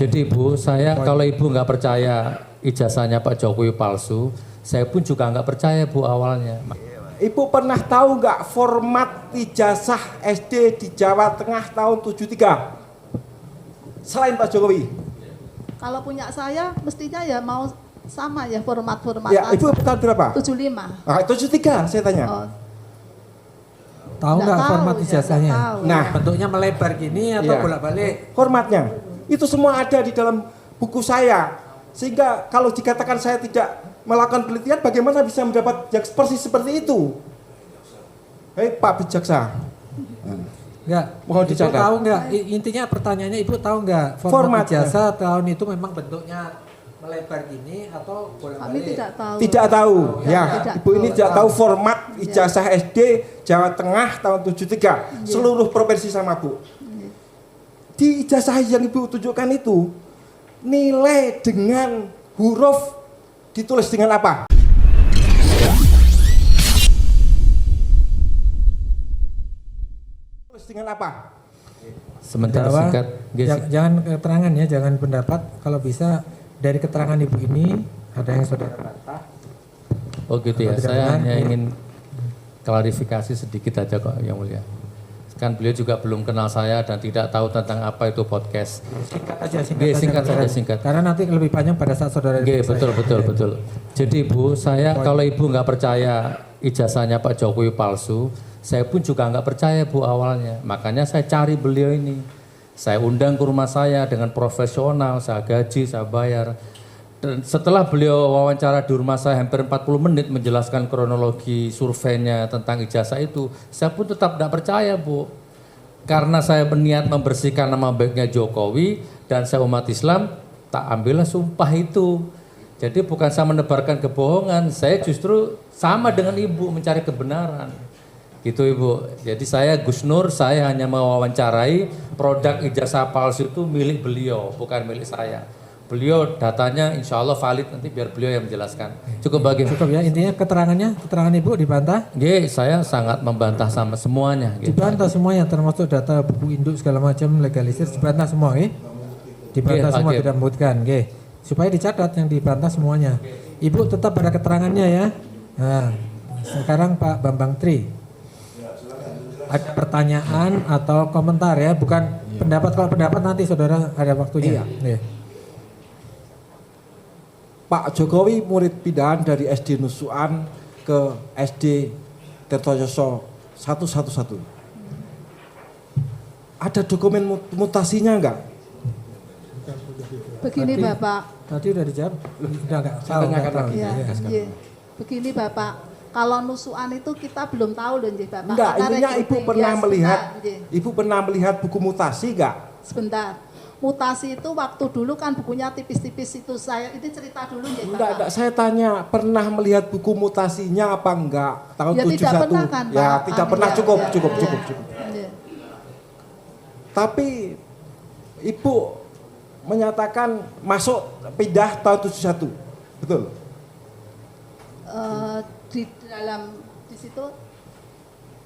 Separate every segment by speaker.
Speaker 1: Jadi Bu, kalau Ibu nggak percaya ijazahnya Pak Jokowi palsu, saya pun juga nggak percaya Bu awalnya.
Speaker 2: Ibu pernah tahu nggak format ijazah SD di Jawa Tengah tahun 73? Selain Pak Jokowi.
Speaker 3: Kalau punya saya mestinya ya mau sama ya format-format.
Speaker 2: Ya, Ibu tahun berapa?
Speaker 3: 75.
Speaker 2: Ah, 73 saya tanya.
Speaker 3: Oh,
Speaker 4: Tahu nggak format
Speaker 3: ya,
Speaker 4: ijazahnya?
Speaker 3: nggak tahu.
Speaker 2: Nah,
Speaker 4: Bentuknya melebar gini atau
Speaker 2: Iya.
Speaker 4: bolak-balik?
Speaker 2: Formatnya itu semua ada di dalam buku saya. Sehingga kalau dikatakan saya tidak melakukan penelitian, bagaimana bisa mendapat persis seperti itu? Hei Pak Bijaksa.
Speaker 4: Enggak.
Speaker 2: Mohon
Speaker 4: Ibu
Speaker 2: dicatat.
Speaker 4: tahu nggak? Intinya pertanyaannya Ibu tahu nggak format
Speaker 2: Formatnya.
Speaker 4: ijazah tahun itu memang bentuknya melebar gini atau
Speaker 3: Kami
Speaker 4: bolak-balik?
Speaker 3: tidak tahu.
Speaker 2: Tidak tahu, ya.
Speaker 3: Tidak
Speaker 2: Ibu ini
Speaker 3: tahu.
Speaker 2: tidak tahu format ijazah SD Jawa Tengah tahun 73. Seluruh provinsi sama Bu. Di ijazah yang Ibu tunjukkan itu, nilai dengan huruf ditulis dengan apa? Tulis dengan apa?
Speaker 1: Sementara
Speaker 4: Bahwa
Speaker 1: singkat,
Speaker 4: jangan keterangan ya, jangan pendapat. Kalau bisa dari keterangan Ibu ini ada yang saudara bantah.
Speaker 1: oh gitu ya,
Speaker 4: Kalau tidak
Speaker 1: saya
Speaker 4: benar,
Speaker 1: hanya
Speaker 4: ya.
Speaker 1: ingin klarifikasi sedikit aja kok Yang Mulia. Kan beliau juga belum kenal saya dan tidak tahu tentang apa itu podcast.
Speaker 4: Singkat aja,
Speaker 1: Nggih, singkat
Speaker 4: saudara.
Speaker 1: saja, singkat.
Speaker 4: Karena nanti lebih panjang pada saat saudara.
Speaker 1: Oke,
Speaker 4: selesai.
Speaker 1: betul. Jadi Bu, kalau Ibu nggak percaya ijazahnya Pak Jokowi palsu, saya pun juga nggak percaya Bu awalnya. Makanya saya cari beliau ini. Saya undang ke rumah saya dengan profesional, saya gaji, saya bayar. Dan setelah beliau wawancara di rumah saya hampir 40 menit menjelaskan kronologi surveinya tentang ijazah itu, saya pun tetap tidak percaya Bu. Karena saya berniat membersihkan nama baiknya Jokowi dan saya umat Islam, tak ambillah sumpah itu. Jadi bukan saya menebarkan kebohongan, saya justru sama dengan Ibu mencari kebenaran. Gitu Ibu. Jadi saya Gus Nur, saya hanya mewawancarai produk ijazah palsu itu milik beliau, bukan milik saya. Beliau datanya insya Allah valid, nanti biar beliau yang menjelaskan. Cukup bagi.
Speaker 4: Cukup ya, intinya keterangan Ibu dibantah?
Speaker 1: Nggih, saya sangat membantah sama semuanya. Gitu.
Speaker 4: Dibantah semuanya, termasuk data buku induk segala macam legalisir, dibantah semua, dibantah semua, tidak menyebutkan, supaya dicatat yang dibantah semuanya. Ibu tetap pada keterangannya ya. Nah, sekarang Pak Bambang Tri, ada pertanyaan atau komentar ya, bukan pendapat. Kalau pendapat nanti saudara ada waktunya. Iya.
Speaker 2: Pak Jokowi murid pindahan dari SD Nusuan ke SD Tirtoyoso 111. Ada dokumen mutasinya enggak?
Speaker 3: Begini Bapak.
Speaker 4: Tadi udah dijawab. Udah enggak tahu.
Speaker 2: tanyakan
Speaker 4: Enggak tahu.
Speaker 2: lagi.
Speaker 3: Ya,
Speaker 4: Iya.
Speaker 3: nggih. Begini Bapak. Kalau nusuan itu kita belum tahu loh nggih Bapak.
Speaker 2: Enggak,
Speaker 3: Kita
Speaker 2: intinya Ibu
Speaker 3: recruiting.
Speaker 2: pernah
Speaker 3: Ya,
Speaker 2: melihat
Speaker 3: sebentar, nggih.
Speaker 2: Ibu pernah melihat buku mutasi enggak?
Speaker 3: Sebentar. Mutasi itu waktu dulu kan bukunya tipis-tipis itu, saya ini cerita dulu nggih Bapak.
Speaker 2: Enggak, saya tanya, pernah melihat buku mutasinya apa enggak? Tahun
Speaker 3: Ya,
Speaker 2: 71.
Speaker 3: tidak pernah kan,
Speaker 2: ya,
Speaker 3: Pak?
Speaker 2: tidak pernah,
Speaker 3: Ya,
Speaker 2: cukup.
Speaker 3: ya,
Speaker 2: cukup.
Speaker 3: ya.
Speaker 2: Tapi Ibu menyatakan masuk pindah tahun 71. Betul?
Speaker 3: Di dalam di situ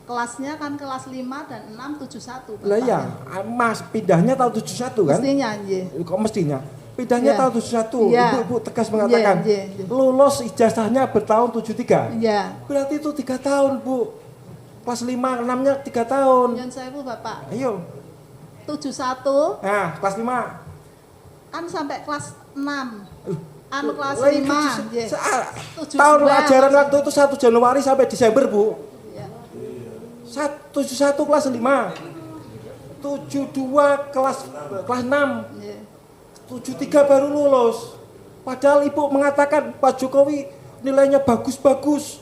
Speaker 3: kelasnya kan kelas 5 dan 6 71.
Speaker 2: Lah ya, Mas pindahnya tahun 71 kan?
Speaker 3: Mestinya nggih.
Speaker 2: Kok mestinya? Pindahnya
Speaker 3: Ya.
Speaker 2: tahun 71.
Speaker 3: Ya.
Speaker 2: Ibu tegas mengatakan
Speaker 3: Ya.
Speaker 2: lulus ijazahnya bertahun 73.
Speaker 3: Iya.
Speaker 2: Berarti itu 3 tahun, Bu. Kelas 5, 6-nya 3 tahun.
Speaker 3: Yang saya Bu Bapak.
Speaker 2: Ayo.
Speaker 3: 71
Speaker 2: Nah, kelas 5.
Speaker 3: kan sampai kelas 6. Anu kelas
Speaker 2: Lah,
Speaker 3: 5.
Speaker 2: itu
Speaker 3: nggih.
Speaker 2: tahun
Speaker 3: 72.
Speaker 2: ajaran waktu itu 1 Januari sampai Desember, Bu.
Speaker 3: Ya.
Speaker 2: 71 kelas 5. 72 kelas 6.
Speaker 3: Nggih.
Speaker 2: 73 baru lulus. Padahal Ibu mengatakan Pak Jokowi nilainya bagus-bagus.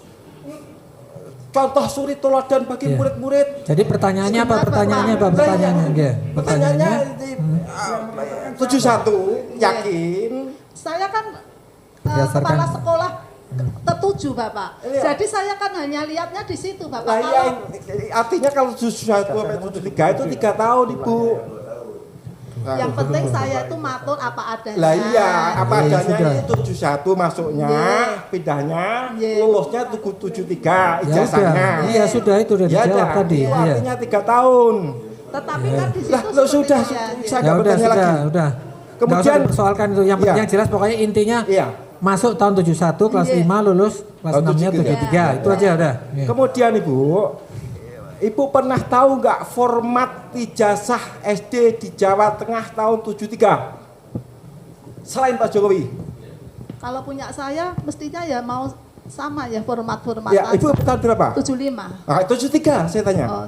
Speaker 2: Contoh suri teladan bagi
Speaker 4: Iya.
Speaker 2: murid-murid.
Speaker 4: Jadi pertanyaannya apa?
Speaker 3: Sebentar,
Speaker 4: Pertanyaannya apa?
Speaker 3: Bapak.
Speaker 4: Pertanyaannya, nggih.
Speaker 2: Pertanyaannya
Speaker 4: Pertanyaannya.
Speaker 2: 71 yakin.
Speaker 3: Saya kan
Speaker 4: Berdasarkan-
Speaker 3: kepala sekolah tertuju Bapak.
Speaker 2: Iya.
Speaker 3: Jadi saya kan hanya lihatnya di situ Bapak.
Speaker 2: Lah iya,
Speaker 3: Kalau
Speaker 2: artinya kalau 71 sampai 73 itu 3 tahun, Ibu.
Speaker 3: yang penting saya itu matur apa adanya.
Speaker 2: Lah iya, apa
Speaker 4: Iya,
Speaker 2: adanya
Speaker 4: sudah.
Speaker 2: ini 71 masuknya,
Speaker 3: Iya.
Speaker 2: pindahnya,
Speaker 3: Iya.
Speaker 2: lulusnya 73
Speaker 4: Ya
Speaker 2: ijazahnya.
Speaker 4: udah, iya sudah itu udah
Speaker 2: Ya
Speaker 4: dijawab
Speaker 2: dah,
Speaker 4: tadi.
Speaker 2: itu
Speaker 4: Iya.
Speaker 2: artinya 3 tahun.
Speaker 3: Tetapi kan di situ
Speaker 2: Lah, lo sudah,
Speaker 3: sepertinya,
Speaker 2: saya
Speaker 4: Ya
Speaker 2: nggak
Speaker 4: udah,
Speaker 2: bertanya lagi.
Speaker 4: udah.
Speaker 2: Kemudian
Speaker 4: persoalkan itu yang jelas pokoknya intinya masuk tahun 71 kelas 5 lulus kelas 6-nya 73 itu aja udah.
Speaker 2: Kemudian Ibu pernah tahu nggak format ijazah SD di Jawa Tengah tahun 73? Selain Pak Jokowi.
Speaker 3: Kalau punya saya mestinya ya mau sama ya format-format.
Speaker 2: Ya, Ibu tahun berapa?
Speaker 3: 75.
Speaker 2: 73 saya tanya.
Speaker 3: Oh.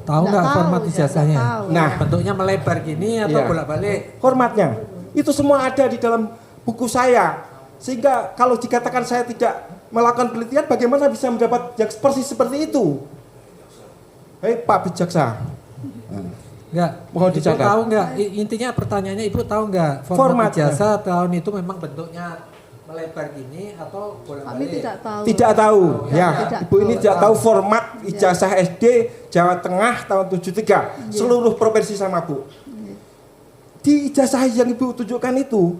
Speaker 4: Tahu nggak format
Speaker 3: ya,
Speaker 4: ijazahnya?
Speaker 3: tahu.
Speaker 4: Nah, bentuknya melebar gini atau bolak-balik?
Speaker 2: Formatnya itu semua ada di dalam buku saya. Sehingga kalau dikatakan saya tidak melakukan penelitian, bagaimana bisa mendapat persis seperti itu? Hei Pak Bijaksa.
Speaker 4: Enggak.
Speaker 2: Mohon
Speaker 4: Ibu
Speaker 2: dicatat.
Speaker 4: tahu nggak? Intinya pertanyaannya Ibu tahu nggak format ijazah tahun itu memang bentuknya melebar gini atau bolak-balik?
Speaker 3: Kami tidak tahu.
Speaker 2: Tidak tahu. Ya,
Speaker 3: tidak
Speaker 2: Ibu ini tidak tahu format ijazah SD Jawa Tengah tahun 73. Seluruh provinsi sama Bu. Di ijazah yang Ibu tunjukkan itu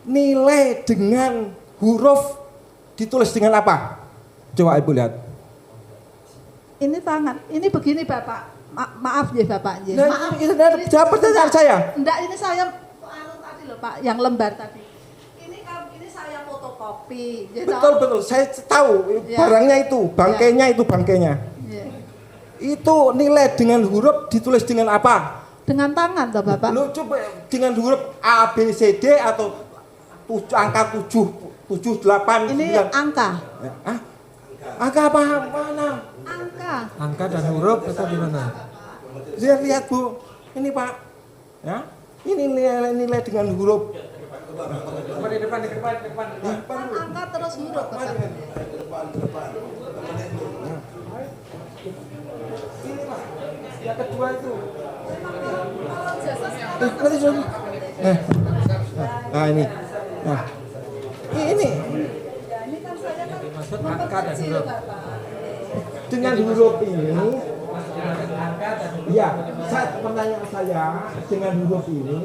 Speaker 2: nilai dengan huruf ditulis dengan apa? Coba Ibu lihat.
Speaker 3: Ini tangan. Ini begini Bapak. Maaf ya Bapak.
Speaker 2: Nah,
Speaker 3: Maaf.
Speaker 2: ini jawab pertanyaan saya.
Speaker 3: Enggak, ini saya tadi loh Pak, yang lembar tadi. Ini saya fotokopi.
Speaker 2: Betul. Saya tahu barangnya itu, bangkainya.
Speaker 3: Ya.
Speaker 2: Itu nilai dengan huruf ditulis dengan apa?
Speaker 3: Dengan tangan toh Bapak.
Speaker 2: Lu coba dengan huruf A B C D atau angka 7 8
Speaker 3: Ini
Speaker 2: 9.
Speaker 3: angka.
Speaker 2: Hah? Angka apa? Mana?
Speaker 4: Angka dan huruf atau gimana?
Speaker 2: Saya lihat Bu, ini Pak. Ya. Ini nilai dengan huruf.
Speaker 4: Di depan.
Speaker 3: Kan angka terus huruf Bapak.
Speaker 2: Ini Pak. Yang kedua itu.
Speaker 3: Nanti
Speaker 2: coba. Nah ini. Nah. Ini
Speaker 4: Maksud angka dan huruf.
Speaker 2: dengan huruf ini. Ya, pertanyaan saya dengan huruf ini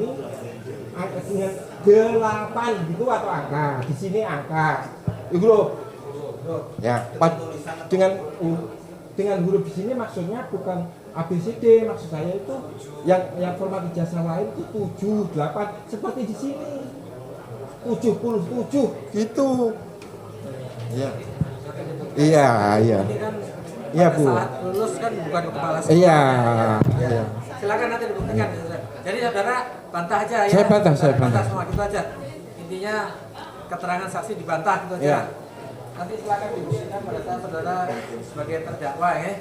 Speaker 2: angka dengan 8 gitu atau angka. Di sini angka. Huruf. Ya, dengan huruf di sini maksudnya bukan ABCD, maksud saya itu yang format ijazah lain itu 7, 8 seperti di sini. 77 gitu. Iya. Iya. Iya Bu.
Speaker 4: Saat lulus kan bukan kepala sekolah.
Speaker 2: Iya.
Speaker 4: Silakan nanti dibuktikan. Jadi saudara bantah aja ya.
Speaker 2: Saya bantah.
Speaker 4: Semua gitu aja. Intinya keterangan saksi dibantah gitu aja.
Speaker 2: Iya.
Speaker 4: Nanti silakan dibuktikan pada saat saudara sebagai terdakwa ya.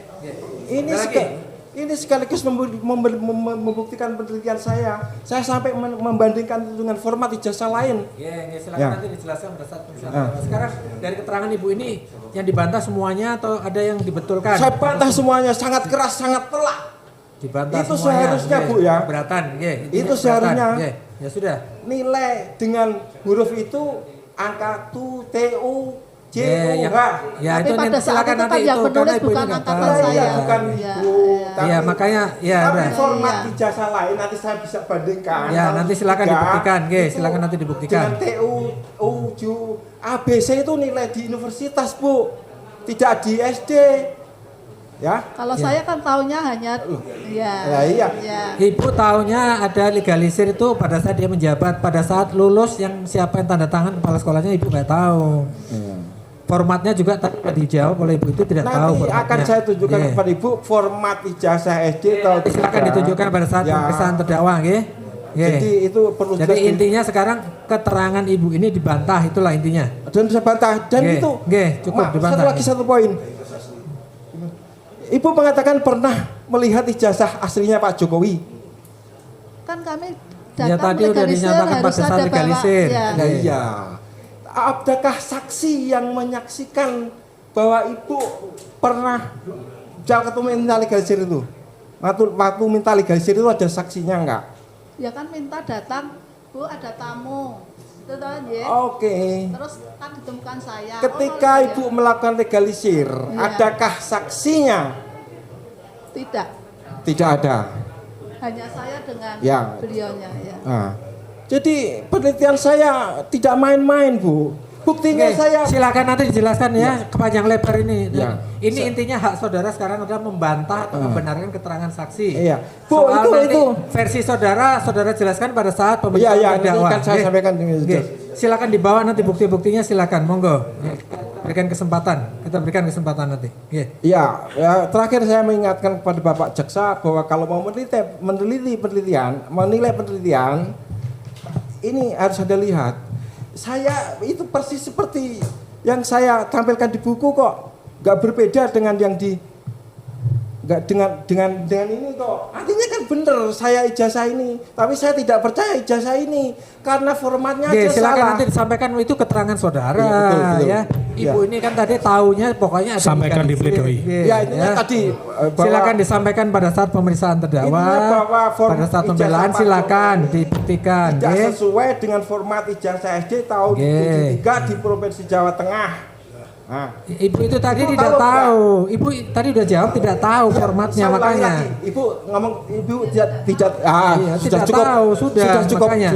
Speaker 2: Ini sekaligus membuktikan penelitian saya. Saya sampai membandingkan dengan format ijazah lain.
Speaker 4: Silakan nanti dijelaskan pada saat pemeriksaan. Sekarang dari keterangan Ibu ini yang dibantah semuanya atau ada yang dibetulkan?
Speaker 2: Saya bantah semuanya, sangat keras, sangat telak.
Speaker 4: Dibantah
Speaker 2: itu
Speaker 4: semuanya.
Speaker 2: Seharusnya Bu ya.
Speaker 4: Keberatan,
Speaker 2: itu seharusnya.
Speaker 4: Ya sudah.
Speaker 2: Nilai dengan huruf itu angka TU J U H.
Speaker 4: Ya
Speaker 3: tapi
Speaker 4: itu
Speaker 3: pada saat
Speaker 4: silakan
Speaker 3: itu
Speaker 4: nanti
Speaker 3: kan yang
Speaker 4: itu
Speaker 3: penulis
Speaker 4: karena Ibu
Speaker 3: bukan
Speaker 4: ini nggak
Speaker 3: angkatan
Speaker 4: tahu.
Speaker 3: saya.
Speaker 2: Iya, bukan
Speaker 3: Iya,
Speaker 2: Ibu.
Speaker 4: Iya, makanya ya
Speaker 2: tapi
Speaker 4: udah.
Speaker 2: format
Speaker 3: Iya.
Speaker 2: ijazah lain nanti saya bisa bandingkan.
Speaker 4: Ya, nanti silakan dibuktikan, silakan nanti dibuktikan.
Speaker 2: Dengan TU ABC itu nilai di universitas, Bu. Tidak di SD. Ya.
Speaker 3: Kalau saya kan taunya hanya
Speaker 2: Iya.
Speaker 4: Ibu taunya ada legalisir itu pada saat dia menjabat, pada saat lulus yang siapa yang tanda tangan kepala sekolahnya Ibu nggak tahu. Formatnya juga tadi dijawab oleh Ibu itu tidak tahu.
Speaker 2: Nanti akan saya tunjukkan kepada Ibu format ijazah SD tahun
Speaker 4: silakan ditunjukkan pada saat pemeriksaan terdakwa,
Speaker 2: Jadi itu perlu.
Speaker 4: Jadi intinya sekarang keterangan Ibu ini dibantah, itulah intinya.
Speaker 2: Dan saya bantah dan itu.
Speaker 4: Cukup dibantah.
Speaker 2: Satu poin. Ibu mengatakan pernah melihat ijazah aslinya Pak Jokowi.
Speaker 3: kan kami
Speaker 4: Ya
Speaker 3: datang
Speaker 4: tadi udah dinyatakan pada saat legalisir.
Speaker 2: Iya. Adakah saksi yang menyaksikan bahwa Ibu pernah waktu minta legalisir itu? Waktu minta legalisir itu ada saksinya enggak?
Speaker 3: Ya kan minta datang, Bu ada tamu. Itu toh, ya.
Speaker 2: Oke.
Speaker 3: Terus kan ditemukan saya.
Speaker 2: Ketika Ibu melakukan legalisir, adakah saksinya?
Speaker 3: Tidak.
Speaker 2: Tidak ada.
Speaker 3: Hanya saya dengan beliaunya ya.
Speaker 2: Nah, jadi penelitian saya tidak main-main Bu. Buktinya
Speaker 4: Oke,
Speaker 2: saya
Speaker 4: silakan nanti dijelaskan ya kepanjang lebar ini.
Speaker 2: Ya.
Speaker 4: Ini intinya hak saudara sekarang adalah membantah atau membenarkan keterangan saksi.
Speaker 2: Iya. Bu,
Speaker 4: Soal
Speaker 2: itu-
Speaker 4: nanti
Speaker 2: itu.
Speaker 4: versi saudara jelaskan pada saat
Speaker 2: Iya,
Speaker 4: pemeriksaan
Speaker 2: iya, ini
Speaker 4: terdakwa.
Speaker 2: kan saya
Speaker 4: Oke.
Speaker 2: sampaikan ini.
Speaker 4: Oke. Silakan dibawa nanti bukti-buktinya, silakan, monggo. Berikan kesempatan, kita berikan kesempatan nanti. Oke.
Speaker 2: Ya, terakhir saya mengingatkan kepada Bapak Jaksa bahwa kalau mau menilai penelitian, ini harus Anda lihat. Saya itu persis seperti yang saya tampilkan di buku kok, nggak berbeda dengan yang di nggak dengan ini kok. Artinya kan bener saya ijazah ini, tapi saya tidak percaya ijazah ini karena formatnya
Speaker 4: Oke,
Speaker 2: aja
Speaker 4: silakan
Speaker 2: salah.
Speaker 4: nanti disampaikan itu keterangan saudara
Speaker 2: Iya, betul.
Speaker 4: ya. Ibu ini kan tadi taunya pokoknya ada
Speaker 5: Sampaikan di
Speaker 4: sini.
Speaker 5: pledoi.
Speaker 4: Oke,
Speaker 2: Ya, intinya tadi bahwa
Speaker 4: silakan disampaikan pada saat pemeriksaan terdakwa.
Speaker 2: Intinya bahwa form
Speaker 4: Pada saat
Speaker 2: ijazah
Speaker 4: pembelaan
Speaker 2: Pak
Speaker 4: silakan
Speaker 2: Jokowi
Speaker 4: dibuktikan.
Speaker 2: tidak
Speaker 4: Oke.
Speaker 2: sesuai dengan format ijazah SD tahun
Speaker 4: Oke.
Speaker 2: 73 di Provinsi Jawa Tengah. Nah,
Speaker 4: Ibu itu tadi
Speaker 2: Ibu
Speaker 4: tidak
Speaker 2: tahu
Speaker 4: tahu. Ibu tadi udah jawab tidak tahu formatnya
Speaker 2: saya ulangi
Speaker 4: makanya.
Speaker 2: lagi. Ibu ngomong ibu tidak
Speaker 4: Iya,
Speaker 2: sudah
Speaker 4: tidak
Speaker 2: cukup.
Speaker 4: tahu, sudah,
Speaker 2: cukup.
Speaker 4: makanya.